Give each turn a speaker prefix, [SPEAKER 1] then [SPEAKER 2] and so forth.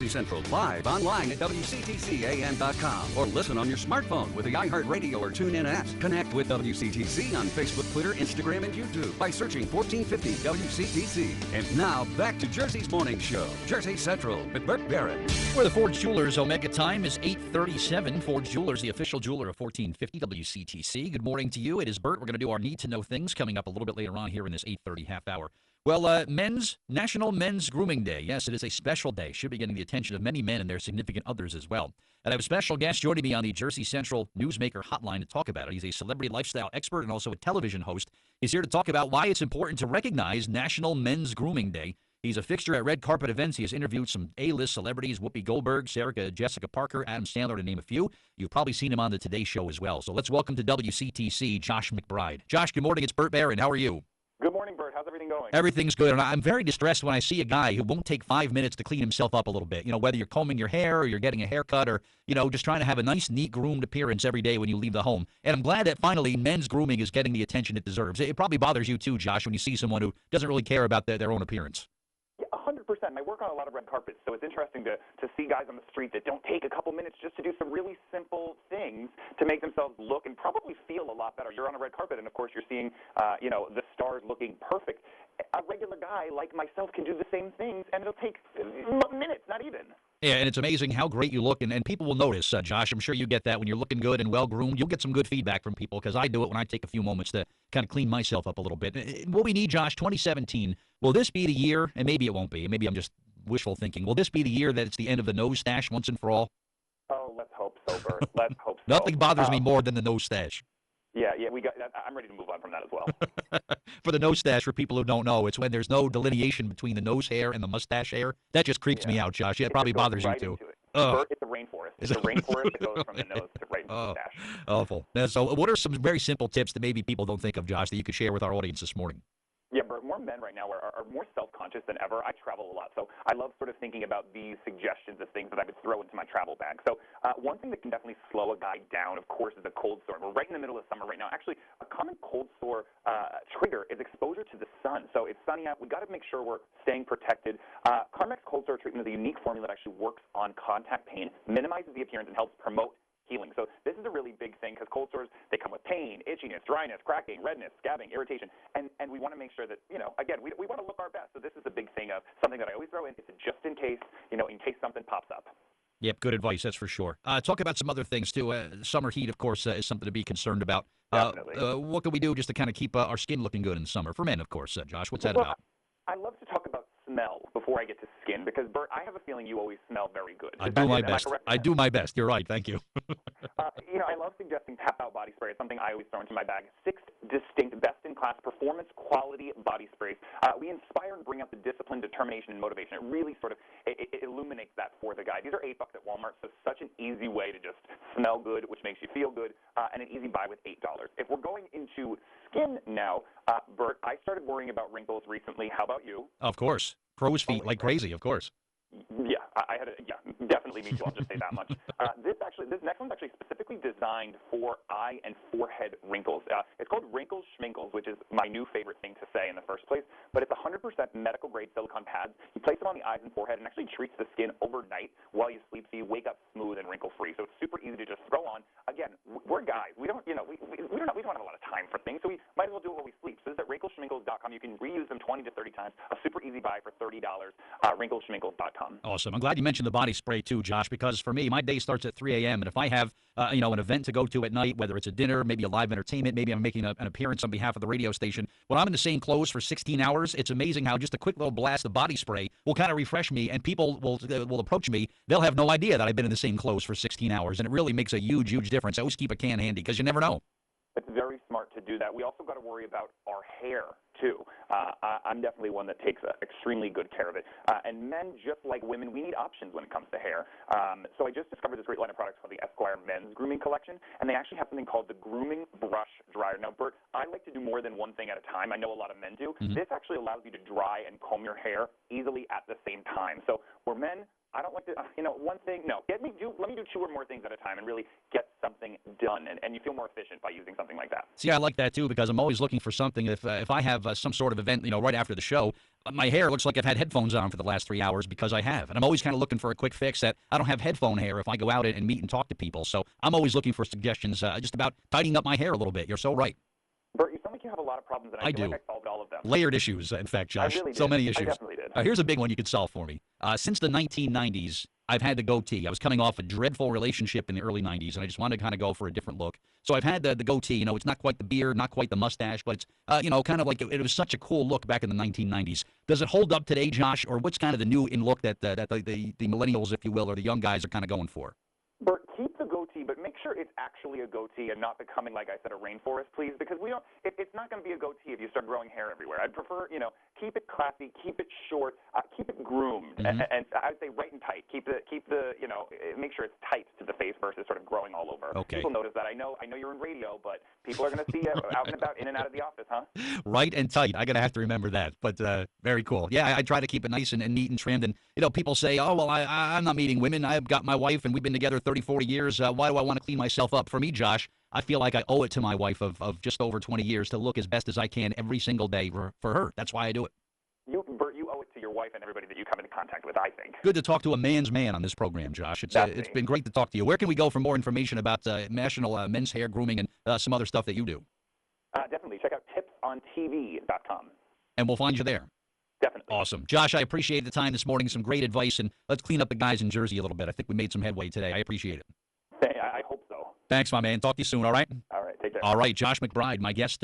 [SPEAKER 1] Jersey Central live online at WCTCAM.com or listen on your smartphone with the iHeartRadio or TuneIn apps. Connect with WCTC on Facebook, Twitter, Instagram, and YouTube by searching 1450 WCTC. And now back to Jersey's Morning Show, Jersey Central with Bert Barron.
[SPEAKER 2] Where the Ford Jewelers Omega time is 8:37. Ford Jewelers, the official jeweler of 1450 WCTC. Good morning to you. It is Bert. We're going to do our need to know things coming up a little bit later on here in this 8:30 half hour. Well, National Men's Grooming Day. Yes, it is a special day. Should be getting the attention of many men and their significant others as well. And I have a special guest joining me on the Jersey Central Newsmaker hotline to talk about it. He's a celebrity lifestyle expert and also a television host. He's here to talk about why it's important to recognize National Men's Grooming Day. He's a fixture at red carpet events. He has interviewed some A-list celebrities, Whoopi Goldberg, Sarah Jessica Parker, Adam Sandler, to name a few. You've probably seen him on the Today Show as well. So let's welcome to WCTC, Josh McBride. Josh, good morning. It's Bert Barron. How are you?
[SPEAKER 3] Good morning, Bert. How's everything going?
[SPEAKER 2] Everything's good, and I'm very distressed when I see a guy who won't take 5 minutes to clean himself up a little bit. You know, whether you're combing your hair or you're getting a haircut or, you know, just trying to have a nice, neat, groomed appearance every day when you leave the home. And I'm glad that finally men's grooming is getting the attention it deserves. It probably bothers you too, Josh, when you see someone who doesn't really care about their own appearance.
[SPEAKER 3] Yeah, 100%. I work on a lot of red carpets, so it's interesting to see guys on the street that don't take a couple minutes just to do some really simple things to make themselves look and probably feel a lot better. You're on a red carpet, and of course you're seeing, the stars looking perfect. A regular guy like myself can do the same things, and it'll take minutes, not even.
[SPEAKER 2] Yeah, and it's amazing how great you look, and people will notice, Josh. I'm sure you get that when you're looking good and well-groomed. You'll get some good feedback from people, because I do it when I take a few moments to kind of clean myself up a little bit. What we need, Josh, 2017, will this be the year, and maybe it won't be, maybe I'm just wishful thinking, will this be the year that it's the end of the nose stash once and for all?
[SPEAKER 3] Oh, let's hope so, Bert. Let's hope so.
[SPEAKER 2] Nothing bothers me more than the nose stash.
[SPEAKER 3] Yeah, I'm ready to move on from that as well.
[SPEAKER 2] For the nose stash, for people who don't know, it's when there's no delineation between the nose hair and the mustache hair. That just creeps me out, Josh. Yeah, it probably bothers you too.
[SPEAKER 3] Bert, it's a rainforest. It's a rainforest that goes from the nose to right into the mustache.
[SPEAKER 2] Awful. So what are some very simple tips that maybe people don't think of, Josh, that you could share with our audience this morning?
[SPEAKER 3] Yeah, Bert, more men right now are more self-conscious than ever. I travel a lot, so I love sort of thinking about these suggestions of things that I could throw into my travel bag. So one thing that can definitely slow a guy down, of course, is a cold sore. We're right in the middle of summer right now. Actually, a common cold sore trigger is exposure to the sun. So it's sunny out. We've got to make sure we're staying protected. Carmex cold sore treatment is a unique formula that actually works on contact pain, minimizes the appearance, and helps promote healing. So this is a really big thing, because cold sores, they come with pain, itchiness, dryness, cracking, redness, scabbing, irritation, and we want to make sure that, again, we want to look our best. So this is a big thing of something that I always throw in. It's just in case, in case something pops up.
[SPEAKER 2] Yep, good advice, that's for sure. Talk about some other things, too. Summer heat, of course, is something to be concerned about.
[SPEAKER 3] Definitely.
[SPEAKER 2] What can we do just to kind of keep our skin looking good in the summer? For men, of course, Josh. What's that about?
[SPEAKER 3] I love to talk about smell before I get to skin, because, Bert, I have a feeling you always smell very good.
[SPEAKER 2] I do my best. I do my best. You're right. Thank you.
[SPEAKER 3] I love suggesting Tap Out body spray. It's something I always throw into my bag. 6 distinct, best-in-class, performance-quality body sprays. We inspire and bring out the discipline, determination, and motivation. It really sort of it illuminates that for the guy. These are $8 at Walmart, so such an easy way to just smell good, which makes you feel good, and an easy buy with $8. If we're going into skin now, Bert, I started worrying about wrinkles recently. How about you?
[SPEAKER 2] Of course. Crow's feet like crazy, of course.
[SPEAKER 3] Yeah, definitely me too. I'll just say that much. This next one's actually specifically designed for eye and forehead wrinkles. It's called Wrinkles Schminkles, which is my new favorite thing to say in the first place. But it's 100% medical grade silicone pads. You place them on the eyes and forehead, and actually treats the skin overnight while you sleep, so you wake up smooth and wrinkle free. So it's super easy to just throw on. Again, we're guys. We don't have a lot of time for things, so we might as well do it while we sleep. So this is at wrinkleschminkles.com. You can reuse them 20 to 30 times. A super easy buy for $30. Wrinkleschminkles.com.
[SPEAKER 2] Awesome. I'm glad you mentioned the body spray too, Josh, because for me, my day starts at 3 a.m. And if I have, an event to go to at night, whether it's a dinner, maybe a live entertainment, maybe I'm making an appearance on behalf of the radio station, when I'm in the same clothes for 16 hours, it's amazing how just a quick little blast of body spray will kind of refresh me, and people will approach me. They'll have no idea that I've been in the same clothes for 16 hours, and it really makes a huge, huge difference. I always keep a can handy because you never know.
[SPEAKER 3] It's very smart to do that. We also got to worry about our hair, too. I'm definitely one that takes extremely good care of it. And men, just like women, we need options when it comes to hair. So I just discovered this great line of products called the Esquire Men's Grooming Collection, and they actually have something called the Grooming Brush Dryer. Now, Bert, I like to do more than one thing at a time. I know a lot of men do. Mm-hmm. This actually allows you to dry and comb your hair easily at the same time. So we're men, I don't like to, one thing, no. Let me do 2 or more things at a time and really get something done, and you feel more efficient by using something like that.
[SPEAKER 2] See, I like that too because I'm always looking for something. If I have some sort of event, right after the show, my hair looks like I've had headphones on for the last 3 hours because I have. And I'm always kind of looking for a quick fix that I don't have headphone hair if I go out and meet and talk to people. So I'm always looking for suggestions just about tidying up my hair a little bit. You're so right.
[SPEAKER 3] Bert, you sound like you have a lot of problems, and I feel
[SPEAKER 2] do.
[SPEAKER 3] like I solved all of them.
[SPEAKER 2] Layered issues, in fact, Josh.
[SPEAKER 3] I really did.
[SPEAKER 2] So many issues.
[SPEAKER 3] I definitely did.
[SPEAKER 2] Here's a big one you could solve for me. Since the 1990s, I've had the goatee. I was coming off a dreadful relationship in the early 90s, and I just wanted to kind of go for a different look. So I've had the goatee. It's not quite the beard, not quite the mustache, but it's, kind of like it was such a cool look back in the 1990s. Does it hold up today, Josh, or what's kind of the new in look that the millennials, if you will, or the young guys are kind of going for?
[SPEAKER 3] Bert, keep the goatee, but make sure it's actually a goatee and not becoming, like I said, a rainforest, please, because it's not going to be a goatee if you start growing hair everywhere. I'd prefer, keep it classy, keep it short, keep it groomed, and I'd say right and tight. Keep the, make sure it's tight to the face versus sort of growing all over.
[SPEAKER 2] Okay.
[SPEAKER 3] People notice that. I know you're in radio, but people are going to see you out and about, in and out of the office, huh?
[SPEAKER 2] Right and tight. I'm going to have to remember that, but very cool. Yeah, I try to keep it nice and neat and trimmed, and, people say, oh, well, I'm not meeting women. I've got my wife, and we've been together 30, 40 years. Why do I want to clean myself up? For me, Josh, I feel like I owe it to my wife of just over 20 years to look as best as I can every single day for her. That's why I do it.
[SPEAKER 3] Bert, you owe it to your wife and everybody that you come into contact with, I think.
[SPEAKER 2] Good to talk to a man's man on this program, Josh. It's been great to talk to you. Where can we go for more information about National Men's Hair Grooming and some other stuff that you do?
[SPEAKER 3] Definitely. Check out tipsontv.com.
[SPEAKER 2] And we'll find you there.
[SPEAKER 3] Definitely.
[SPEAKER 2] Awesome. Josh, I appreciate the time this morning. Some great advice, and let's clean up the guys in Jersey a little bit. I think we made some headway today. I appreciate it.
[SPEAKER 3] Hey, I hope so.
[SPEAKER 2] Thanks, my man. Talk to you soon, all right?
[SPEAKER 3] All right. Take care.
[SPEAKER 2] All right. Josh McBride, my guest.